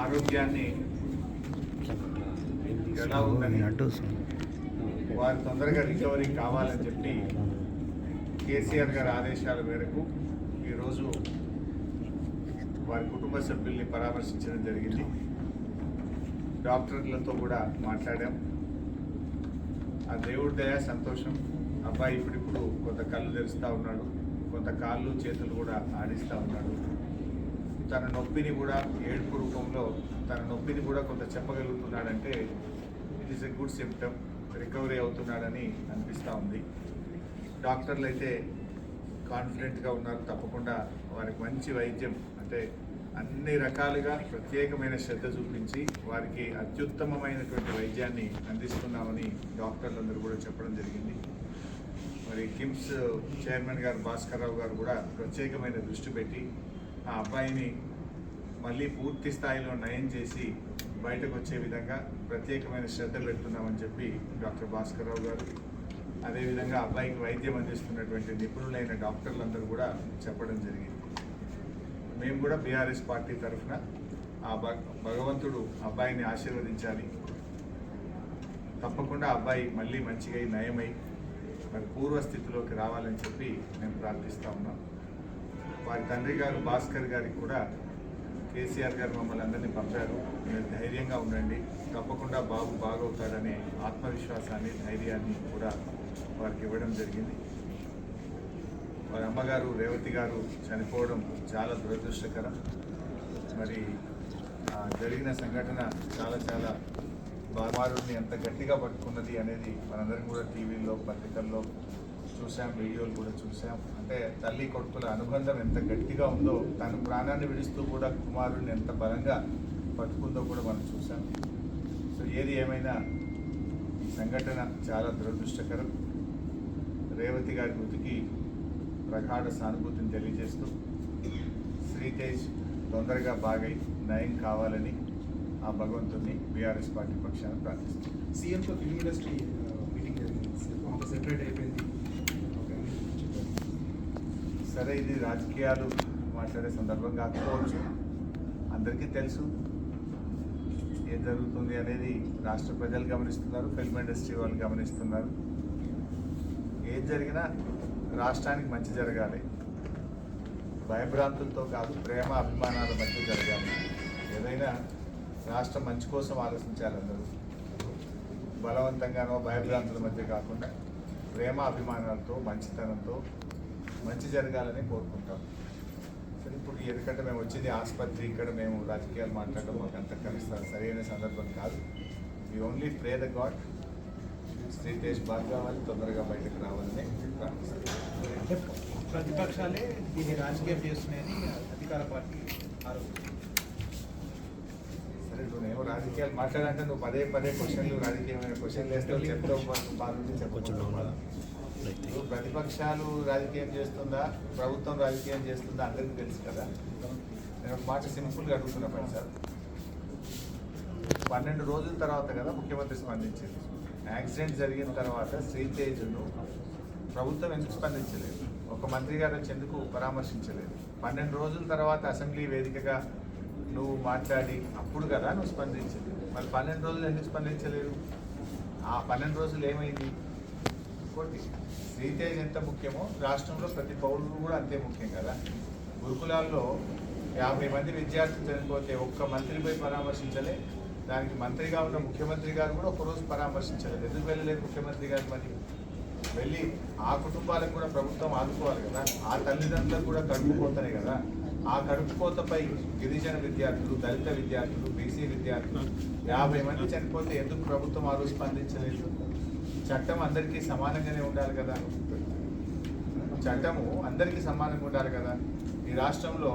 ఆరోగ్యాన్ని ఎలా ఉందని వారు తొందరగా రికవరీ కావాలని చెప్పి కేసీఆర్ గారి ఆదేశాల మేరకు ఈరోజు వారి కుటుంబ సభ్యుల్ని పరామర్శించడం జరిగింది. డాక్టర్లతో కూడా మాట్లాడాం. ఆ దేవుడి దయ సంతోషం. అబ్బాయి ఇప్పుడిప్పుడు కొంత కళ్ళు తెరుస్తూ ఉన్నాడు, కొంత కాళ్ళు చేతులు కూడా ఆడిస్తూ ఉన్నాడు. తన నొప్పిని కూడా ఏడుపు రూపంలో తన నొప్పిని కూడా కొంత చెప్పగలుగుతున్నాడంటే it is a good symptom. Recovery అవుతున్నాడని అనిపిస్తూ ఉంది. డాక్టర్లు అయితే కాన్ఫిడెంట్గా ఉన్నారు. తప్పకుండా వారికి మంచి వైద్యం అంటే అన్ని రకాలుగా ప్రత్యేకమైన శ్రద్ధ చూపించి వారికి అత్యుత్తమమైనటువంటి వైద్యాన్ని అందిస్తున్నామని డాక్టర్లందరూ కూడా చెప్పడం జరిగింది. మరి కిమ్స్ చైర్మన్ గారు భాస్కర్ రావు గారు కూడా ప్రత్యేకమైన దృష్టి పెట్టి ఆ అబ్బాయిని మళ్ళీ పూర్తి స్థాయిలో నయం చేసి బయటకు వచ్చే విధంగా ప్రత్యేకమైన శ్రద్ధ పెడుతున్నామని చెప్పి డాక్టర్ భాస్కర్ రావు గారు, అదేవిధంగా అబ్బాయికి వైద్యం అందిస్తున్నటువంటి నిపుణులైన డాక్టర్లందరూ కూడా చెప్పడం జరిగింది. మేము కూడా బీఆర్ఎస్ పార్టీ తరఫున ఆ భగవంతుడు అబ్బాయిని ఆశీర్వదించాలి. తప్పకుండా అబ్బాయి మళ్ళీ మంచిగా నయమై మరి పూర్వస్థితిలోకి రావాలని చెప్పి మేము ప్రార్థిస్తూ ఉన్నాం. వారి తండ్రి గారు భాస్కర్ గారికి కూడా కేసీఆర్ గారు మమ్మల్ని అందరినీ పంపారు. మీరు ధైర్యంగా ఉండండి, తప్పకుండా బాబు బాగవుతాడనే ఆత్మవిశ్వాసాన్ని ధైర్యాన్ని కూడా వారికి ఇవ్వడం జరిగింది. వారి అమ్మగారు రేవతి గారు చనిపోవడం చాలా దురదృష్టకరం. మరి జరిగిన సంఘటన చాలా బాబారుని ఎంత గట్టిగా పట్టుకున్నది అనేది మనందరం కూడా టీవీల్లో పత్రికల్లో చూసాం, వీడియోలు కూడా చూసాం. అంటే తల్లి కొడుకుల అనుబంధం ఎంత గట్టిగా ఉందో, తను ప్రాణాన్ని విడుస్తూ కూడా కుమారుడిని ఎంత బలంగా పట్టుకుందో కూడా మనం చూసాం. సో ఏది ఏమైనా ఈ సంఘటన చాలా దురదృష్టకరం. రేవతి గారి మృతికి ప్రగాఢ సానుభూతిని తెలియజేస్తూ శ్రీతేజ్ తొందరగా బాగై నయం కావాలని ఆ భగవంతుని బీఆర్ఎస్ పార్టీ పక్షాన ప్రార్థిస్తుంది. సీఎంతో ఫిల్మ్ ఇండస్ట్రీ మీటింగ్ జరిగింది, సెపరేట్ అయిపోయింది. సరే, ఇది రాజకీయాలు మాట్లాడే సందర్భం కాకపోవచ్చు. అందరికీ తెలుసు ఏం జరుగుతుంది అనేది. రాష్ట్ర ప్రజలు గమనిస్తున్నారు, ఫిల్మ్ ఇండస్ట్రీ వాళ్ళు గమనిస్తున్నారు. ఏం జరిగినా రాష్ట్రానికి మంచి జరగాలి, భయభ్రాంతులతో కాదు, ప్రేమ అభిమానాల మధ్య జరగాలి. ఏదైనా రాష్ట్రం మంచి కోసం ఆలోచించాలి. అందరూ బలవంతంగానో భయభ్రాంతుల మధ్య కాకుండా ప్రేమ అభిమానాలతో మంచితనంతో మంచి జరగాలని కోరుకుంటాం. సరే, ఇప్పుడు ఎందుకంటే మేము వచ్చింది ఆసుపత్రి, ఇక్కడ మేము రాజకీయాలు మాట్లాడడం మాకు అంత కలుస్తారు సరైన సందర్భం కాదు. We only pray the god Sritej బాగా కావాలి, తొందరగా బయటకు రావాలని ప్రార్థిస్తాం. అంటే ప్రతిపక్షాలే దీన్ని రాజకీయం చేస్తున్నాయని అధికార పార్టీ ఆరోపణ. సరే, నువ్వేమో రాజకీయాలు మాట్లాడంటే నువ్వు పదే క్వశ్చన్లు రాజకీయమైన క్వశ్చన్లు వేస్తావు, చెప్తావు, బాగుంది చెప్పచ్చు. ప్రతిపక్షాలు రాజకీయం చేస్తుందా, ప్రభుత్వం రాజకీయం చేస్తుందా అందరికీ తెలుసు కదా. నేను ఒక మాట సింపుల్గా అడుగుతున్నా సార్. 12 రోజుల తర్వాత కదా ముఖ్యమంత్రి స్పందించింది. యాక్సిడెంట్ జరిగిన తర్వాత శ్రీతేజ్ను ప్రభుత్వం ఎందుకు స్పందించలేదు? ఒక మంత్రి గారు వచ్చి ఎందుకు పరామర్శించలేదు? 12 రోజుల తర్వాత అసెంబ్లీ వేదికగా నువ్వు మాట్లాడి అప్పుడు కదా నువ్వు స్పందించింది. మరి 12 రోజులు ఎందుకు స్పందించలేదు? ఆ 12 రోజులు ఏమైంది? ఇంకోటి, శ్రీతేజ్ ఎంత ముఖ్యమో రాష్ట్రంలో ప్రతి పౌరుడు కూడా అంతే ముఖ్యం కదా. గురుకులాల్లో 50 మంది విద్యార్థులు చనిపోతే ఒక్క మంత్రిపై పరామర్శించలే. దానికి మంత్రిగా ఉన్న ముఖ్యమంత్రి గారు కూడా ఒకరోజు పరామర్శించలేదు. ఎందుకు వెళ్ళలేదు ముఖ్యమంత్రి గారు? మరి వెళ్ళి ఆ కుటుంబాలకు కూడా ప్రభుత్వం ఆదుకోవాలి కదా. ఆ తల్లిదండ్రులకు కూడా కడుపుకోతనే కదా. ఆ కడుపుకోతపై గిరిజన విద్యార్థులు, దళిత విద్యార్థులు, బీసీ విద్యార్థులు 50 మంది చనిపోతే ఎందుకు ప్రభుత్వం ఆ రోజు స్పందించలేదు? చట్టం అందరికీ సమానంగానే ఉండాలి కదా. చట్టము అందరికీ సమానంగా ఉండాలి కదా. ఈ రాష్ట్రంలో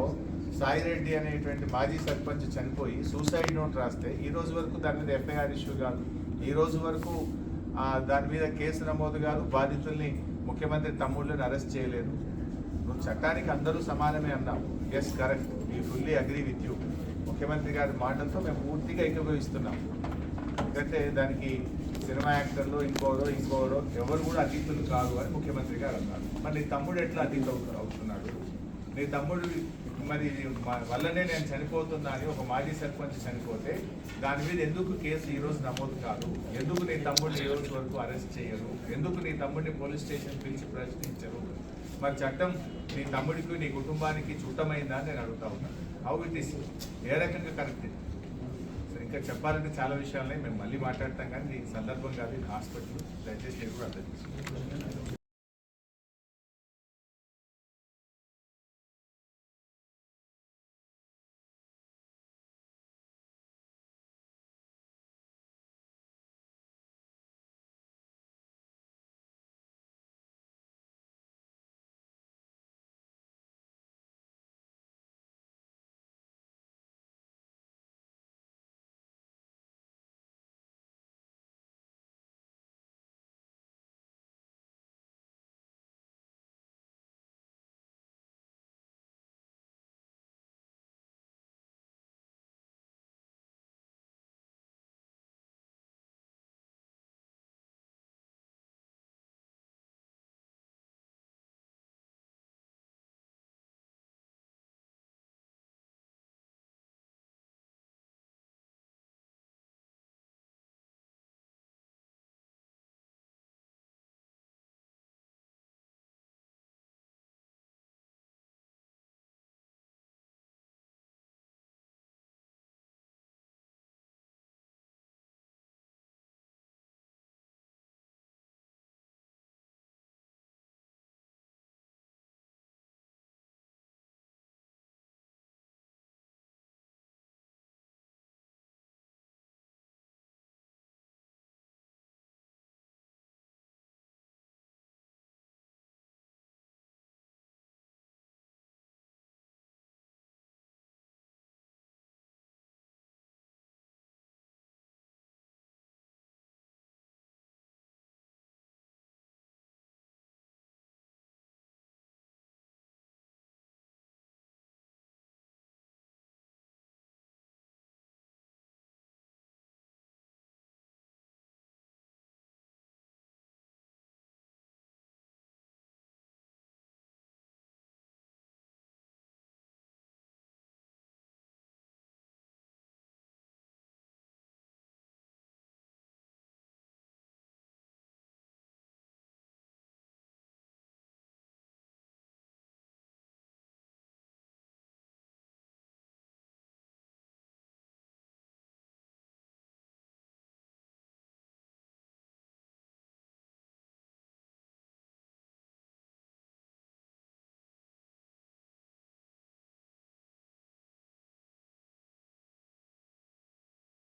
సాయిరెడ్డి అనేటువంటి మాజీ సర్పంచ్ చనిపోయి సూసైడ్ నోట్ రాస్తే ఈ రోజు వరకు దాని మీద ఎఫ్ఐఆర్ ఇష్యూ కాదు. ఈ రోజు వరకు దాని మీద కేసు నమోదు కాదు. బాధితుల్ని ముఖ్యమంత్రి తమ్ముళ్ళని అరెస్ట్ చేయలేదు. నువ్వు చట్టానికి అందరూ సమానమే అన్నావు. Yes, correct, we fully agree with you. ముఖ్యమంత్రి గారి మాటలతో మేము పూర్తిగా ఏకీభవిస్తున్నాం. ఎందుకంటే దానికి సినిమా యాక్టర్లు ఇంకోరో ఎవరు కూడా అతీతులు కాదు అని ముఖ్యమంత్రి గారు అన్నారు. మరి నీ తమ్ముడు ఎట్లా అతీత అవుతున్నాడు? నీ తమ్ముడు మరి వల్లనే నేను చనిపోతున్నా అని ఒక మాజీ సర్పంచ్ చనిపోతే దాని మీద ఎందుకు కేసు ఈరోజు నమోదు కాదు? ఎందుకు నీ తమ్ముడిని ఈ రోజు వరకు అరెస్ట్ చేయరు? ఎందుకు నీ తమ్ముడిని పోలీస్ స్టేషన్ పిలిచి ప్రశ్నించరు? మరి చట్టం నీ తమ్ముడికి నీ కుటుంబానికి చుట్టమైందా అని నేను అడుగుతా ఉన్నాను. హౌ ఇట్ ఈస్, ఏ రకంగా కరెక్ట్? ఇంకా చెప్పాలంటే చాలా విషయాలని మేము మళ్ళీ మాట్లాడతాం, కానీ ఈ సందర్భం కాదు, హాస్పిటల్ దయచేసి మీరు కూడా అర్థం చేసుకోండి.